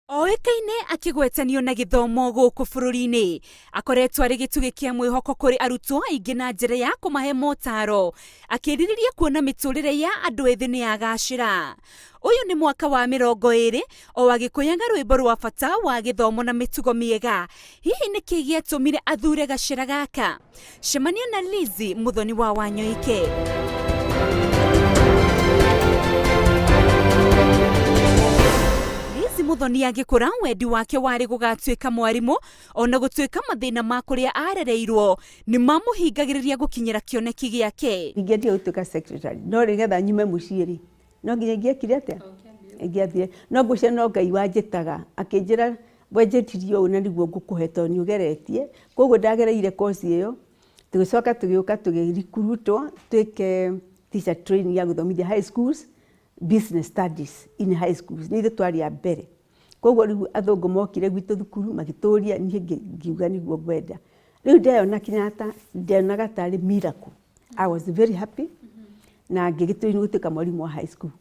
Oĩkaine akĩgwetanio na gĩthomo gũkũ bũrũri-inĩ, akoretwo arĩ gĩtugĩ kĩa mwĩhoko kũrĩ arutwo aingĩ na njĩra ya kũmahe motaro, akĩrirĩria kuona mĩtũrĩre ya andũ ethĩ nĩ yagacĩra. Ũyũ nĩ mwaka wa 20 o agĩkũyaga rwĩmbo rwa bata wa gĩthomo na mĩtugo mĩega. Hihi nĩkĩ gĩatũmire athure gacĩra gaka? Cemania na Lizzie Wanyoike. Muthoni agĩkũra wendi wake warĩ gũgatuĩka mwarimũ, ona gũtuĩka mathĩna ma kũrĩa arereirwo nĩ mamũhingagĩrĩria gũkinyĩra kĩoneki gĩake. Ingĩendia gũtuĩka secretary, no nĩgetha nyume mũciĩ rĩ, no nginya ingĩekire atĩa? Ingĩathire. No ngũcia no Ngai wanjĩtaga, akĩnjĩra wenjĩtirio ũũ na nĩguo ngũkũhe tondũ nĩũgeretie. Koguo ndagereire course ĩyo, tũgĩcoka tũgĩũka tũgĩrecruitwo twĩke teacher training ya gũthomithia high schools, business studies in high schools. Nĩ ithuĩ twarĩ a mbere. Koguo rĩu athũngũ mokire gwitũ thukuru magĩtũria, niĩ ngiuga nĩguo ngwenda. Rĩu ndeyona Kenyatta, ndeyonaga tarĩ miracle. I was very happy. Na ngĩgĩtũrio gũtuĩka mwarimũ wa high school.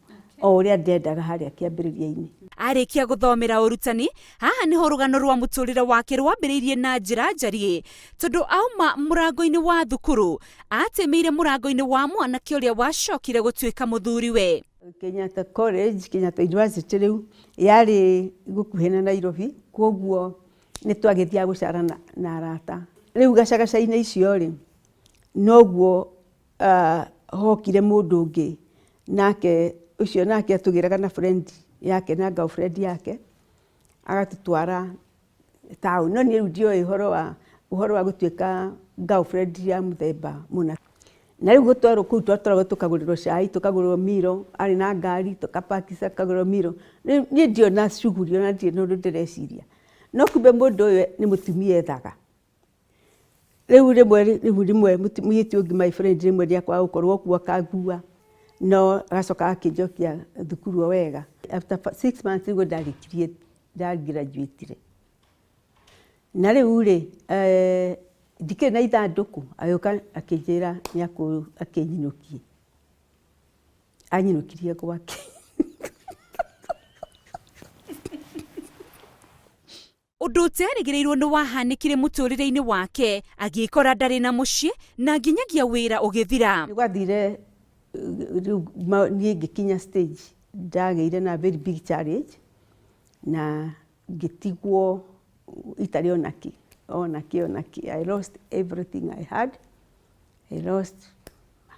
O ũrĩa ndendaga harĩa kĩambĩrĩria-inĩ. Arĩkia gũthomera ũrutani, haha nĩho rũgano rwa mũtũrĩre wake rwambĩrĩirie na njĩra njariĩ, tondũ auma mũrango-inĩ wa thukuru, atemĩire mũrango-inĩ wa mwanake ũrĩa wacokire gũtuĩka mũthuriwe. Kenyatta College, Kenyatta University rĩu yarĩ gũkuhĩ na Nairobi, koguo nĩ twagĩthiaga gũcara na arata. Rĩu gacagaca-inĩ icio rĩ, noguo hokire mũndũ ũngĩ, nake ũcio nake atũgĩraga na friend yake na girlfriend yake, agatũtwara town. No niĩ ndioĩ ũhoro wa gũtuĩka girlfriend ya mũthemba mũna. Na rĩu gũtwarwo kũu twatwaragwo tũkagũrĩrwo cai, tũkagũrĩrwo miro, arĩ na ngari, tũkapakisha tukagũrĩrwo miro. Niĩ ndiona shughuli ona ndirĩ na ũndũ ndĩreciria. No kumbe mũndũ ũyũ nĩ mũtumia ethaga. Rĩu rĩmwe mũirĩtu ũngĩ my friend rĩmwe ndiakwaga gũkorwo kuo akangua, no agacoka akĩnjokia thukuru wega. After 6 months nĩguo ndagraduatire. Na rĩu rĩ, ndikĩrĩ na ithandũkũ, agĩũka akĩnjĩra akĩnyinũkie. Anyinũkirie gwake. Ũndũ ũterĩgĩrĩirwo nĩ wahanĩkire mũtũrĩre-inĩ wake, agĩkora ndarĩ na mũciĩ na nginyagia wĩra ũgĩthira. Nĩ gwathire niĩ ngĩkinya stage, ndagĩire na very big challenge, na ngĩtigwo itarĩ onaki. I lost everything I had. I lost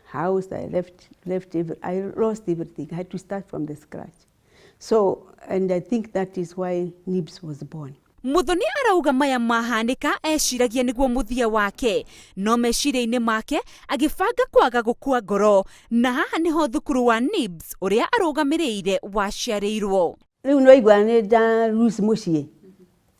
house, I lost everything. I had to start from the scratch. So, and I think that is why NIBS was born. Muthoni arauga maya mahanĩka eciragia nĩguo mũthia wake, no meciria-inĩ make agĩbanga kwaga gũkua ngoro, na haha nĩho thukuru wa NIBS ũrĩa arũgamĩrĩire waciarĩirwo. Rĩu no igua nĩ nda lose mũciĩ.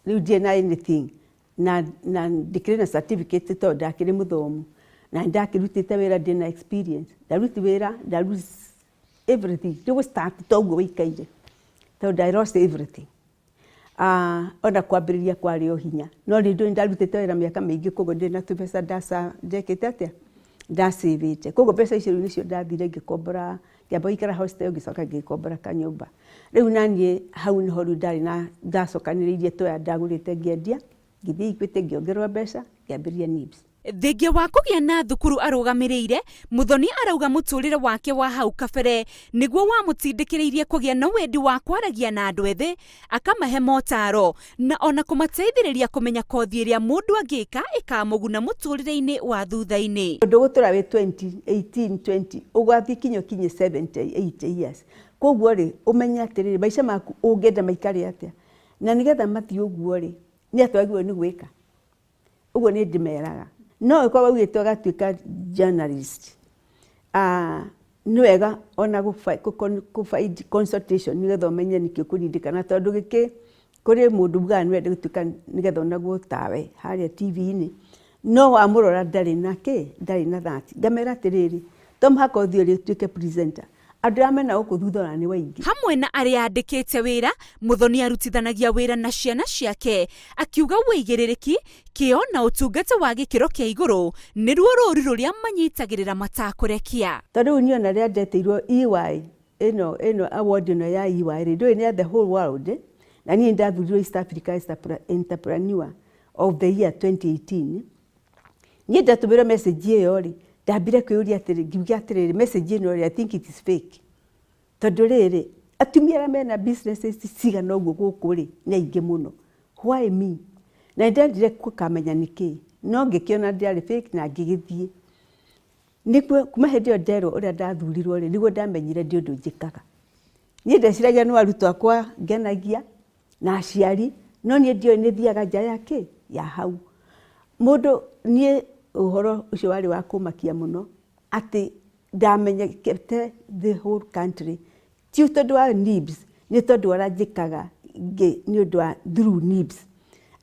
Rĩu ndirĩ na anything. Na ndikĩrĩ na certificate tondũ ndakĩrĩ mũthomu, na ndakĩrutĩte wĩra ndĩ na experience. Ndaruti wĩra, lose everything. Rĩu start toguo wĩikaire, tondũ I lost everything. Ona kwambĩrĩria kwarĩ o hinya. No rĩu ndarutĩte wĩra mĩaka mĩingĩ, koguo ndĩ na tũbeca ndekĩte atĩa, ndasĩvĩte. Koguo mbeca icio nĩcio ndathire ngĩkombora, ngĩamba gũikara hostel, ngĩcoka ngĩkombora kanyũmba. Rĩu naniĩ hau nĩho rĩu ndarĩ na ndacokanĩrĩirie tũya ndagũrĩte ngĩendia, ngĩthiĩ Equity ngĩongererwo mbeca, ngĩambĩrĩria NIBS. Thengia wa kũgĩa na thukuru arũgamĩrĩire, Muthoni arauga mũtũrĩre wake wa hau kabere nĩguo wamũtindĩkĩrĩirie kũgĩa na wendi wa kwaragia na andũ ethĩ, akamahe motaro na ona kũmateithĩrĩria kũmenya kothi ĩrĩa mũndũ angĩka ĩkamũguna mũtũrĩre-inĩ wa thutha-inĩ. Ũndũ gũtũra wĩ 18-20 ũgwathiĩ kinye 70-80 years. Koguo rĩ, ũmenye atĩrĩrĩ, maica maku ũngĩenda maikare atĩa. Na nĩgetha mathiĩ ũguo rĩ, nĩ atwagĩrĩirwo nĩ gwĩka. Ũguo nĩ ndĩmeraga. No ĩkorwo waugĩte ũgatuĩka journalist. Nĩ wega ona gũfind consultation nĩgetha ũmenye nĩkĩ ũkũrindĩkana, tondũ gĩkĩ kũrĩ mũndũ ugaga nĩ wende gũtuĩka nĩgetha onagwo tawe harĩa TV-inĩ. No wamũrora ndarĩ na that. Ngamera atĩrĩrĩ, to mũhaka ũthiĩ ũrĩ ũtuĩke presenter. Andũ arĩa mena gũkũ thutha ona nĩ waingĩ. Hamwe na arĩa andĩkĩte wĩra, Muthoni arutithanagia wĩra na ciana ciake, akiuga wĩigĩrĩrĩki, kĩo na ũtungata wa gĩkĩro kĩa igũrũ nĩruo rũri rũrĩa manyitagĩrĩra matakũrekia. Tondũ niĩ ona rĩrĩa ndeteirwo EY, ĩno award ĩno ya EY rĩ, ndũĩ nĩ the whole world, na niĩ ndathurirwo East Africa Entrepreneur of the Year 2018. Niĩ ndatũmĩrwo message ĩyo rĩ, ndambire kwĩyũria atĩrĩ, ngiuga atĩrĩ, message ĩno rĩ, I think it is fake. Tondũ rĩrĩ, atumia arĩa mena businesses cigana ũguo gũkũ rĩ, nĩ aingĩ mũno. Why me? Na ndendire kũkamenya nĩkĩ. No ngĩkĩona ndĩarĩ fake na ngĩgĩthiĩ. Nĩguo kuma hĩndĩ ĩyo nderwo ũrĩa ndathurirwo rĩ, nĩguo ndamenyire ndĩ ũndũ njĩkaga. Niĩ ndeciragia nĩ arutwo akwa ngenagia na aciari, no niĩ ndioĩ nĩ thiaga nja ya kĩ? Ya hau. Mũndũ niĩ ũhoro ũcio warĩ wa kũmakia mũno, atĩ ndamenyekete the whole country. Ti tondũ wa NIBS, nĩ tondũ ũrĩa njĩkaga nĩ ũndũ wa through NIBS.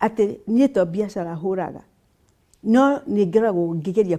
Atĩ niĩ to biacara hũraga, no nĩ ngeragwo ngĩgeria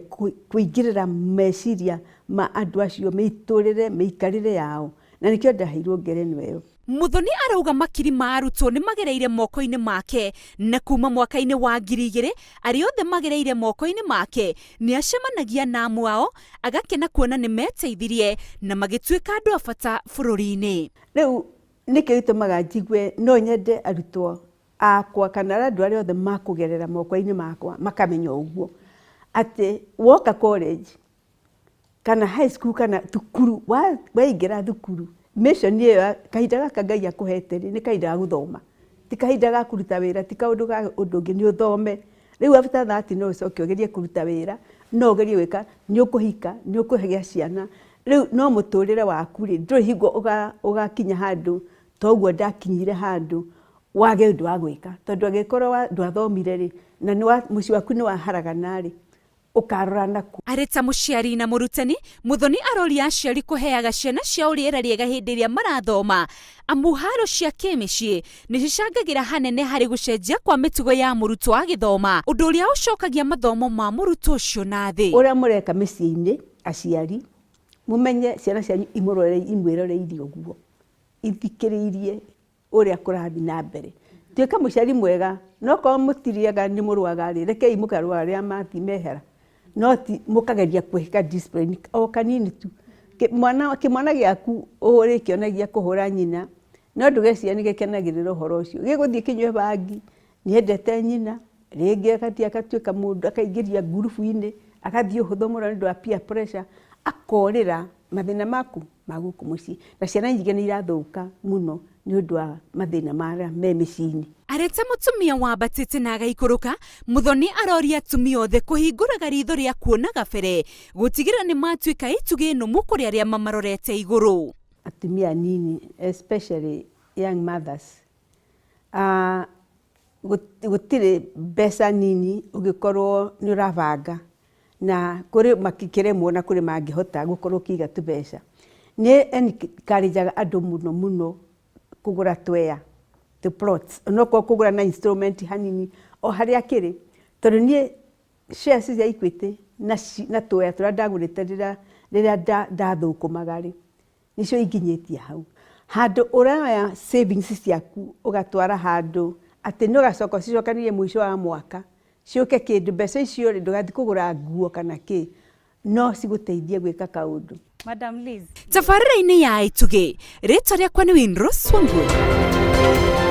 kũingĩrĩra meciria ma andũ acio, mĩtũrĩre, mĩikarĩre yao, na nĩkĩo ndaheirwo ngerenwa ĩyo. Muthoni arauga makiri ma arutwo nĩ magereire moko-inĩ make, na kuma mwaka-inĩ wa 2000 arĩa othe magereire moko-inĩ make nĩ acemanagia na amu ao, agakena kuona nĩ meteithirie na magĩtuĩka andũ a bata bũrũri-inĩ. Rĩu nĩkĩo gĩtũmaga njigue no nyende arutwo akwa kana andũ arĩa othe makũgerera moko-inĩ makwa makamenya ũguo, atĩ woka college kana high school kana thukuru, waingĩra thukuru, mission ĩyo kahinda gaka Ngai akũhete rĩ, nĩ kahinda ga gũthoma, ti kahinda ga kũruta wĩra, ti kaũndũ ga ũndũ ũngĩ, nĩ ũthome. Rĩu after that no ũcoke ũgerie kũruta wĩra, no ũgerie gwĩka, nĩ ũkũhika, nĩ ũkũgĩa ciana. Rĩu no mũtũrĩre waku rĩ, ndũrĩ hingo ũgakinya handũ toguo ndakinyire handũ wage ũndũ wa gwĩka, tondũ angĩkorwo ndwathomire rĩ, na mũciĩ waku nĩ waharagana rĩ, ukarora naku. Arĩ ta mũciari na mũrutani, Muthoni aroria aciari kũheaga ciana ciao rĩera rĩega hĩndĩ ĩrĩa marathoma, amu haro cia kĩmĩciĩ nĩ cicangagĩra hanene harĩ gũcenjia kwa mĩtugo ya mũrutwo agĩthoma, ũndũ ũrĩa ũcokagia mathomo ma mũrutwo ũcio na thĩ. Ũrĩa mũreka mĩciĩ-inĩ aciari, mũmenye ciana cianyu imwĩroreirie ũguo, ithikĩrĩirie ũrĩa kũrathiĩ na mbere. Tuĩka mũciari mwega, no korwo mũtiriaga nĩ mũrwaga rĩ, rekei mũkarwara rĩrĩa mathi mehera, no ti mũkageria kwĩka discipline o kanini tu. Kĩmwana gĩaku ũrĩkĩonagia kũhũra nyina, no ndũgeciria nĩ gĩkenagĩrĩra ũhoro ũcio. Gĩgũthiĩ kĩnyue bangi, nĩendete nyina, rĩngĩ agatuĩka mũndũ akaingĩria ngurubu-inĩ, agathiĩ ũhũthũ mũno nĩ ũndũ wa peer pressure, akorĩra mathĩna maku ma gũkũ mũciĩ. Na ciana nyingĩ nĩ irathũka mũno nĩ ũndũ wa mathĩna marĩa me mĩciĩ-inĩ. Arete mũtumia wambatĩte na agaikũrũka, Muthoni aroria atumia othe kũhingũraga ritho rĩa kuona gabere, gũtigĩrĩra nĩ matuĩka itugi nũmu kũrĩ arĩa mamarorete igũrũ. Atumia nini, especially young mothers, gũtirĩ mbeca nini ũngĩkorwo nĩ ũrabanga, na kũrĩ makĩremwo na kũrĩ mangĩhota gũkorwo kĩiga tũbeca. Nĩ encourageaga andũ mũno mũno kũgũra twea, the plots, onokorwo kũgũra na instrument hanini o harĩa kĩrĩ, tondũ niĩ shares cia Equity na twea tũrĩa ndagũrĩte rĩrĩa ndathũkũmaga rĩ, nĩcio inginyĩtie hau. Handũ ũraya savings ciaku ũgatwara handũ atĩ nĩ ũgacoka ũcicokanĩrie mũico wa mwaka, ciũke kĩndũ, mbeca icio rĩ, ndũgathiĩ kũgũra nguo kana kĩ, no cigũteithie gwĩka kaũndũ. Madam Liz, tabarĩra-inĩ ya Itugi, rĩtwa rĩakwa nĩ Inooro Tv.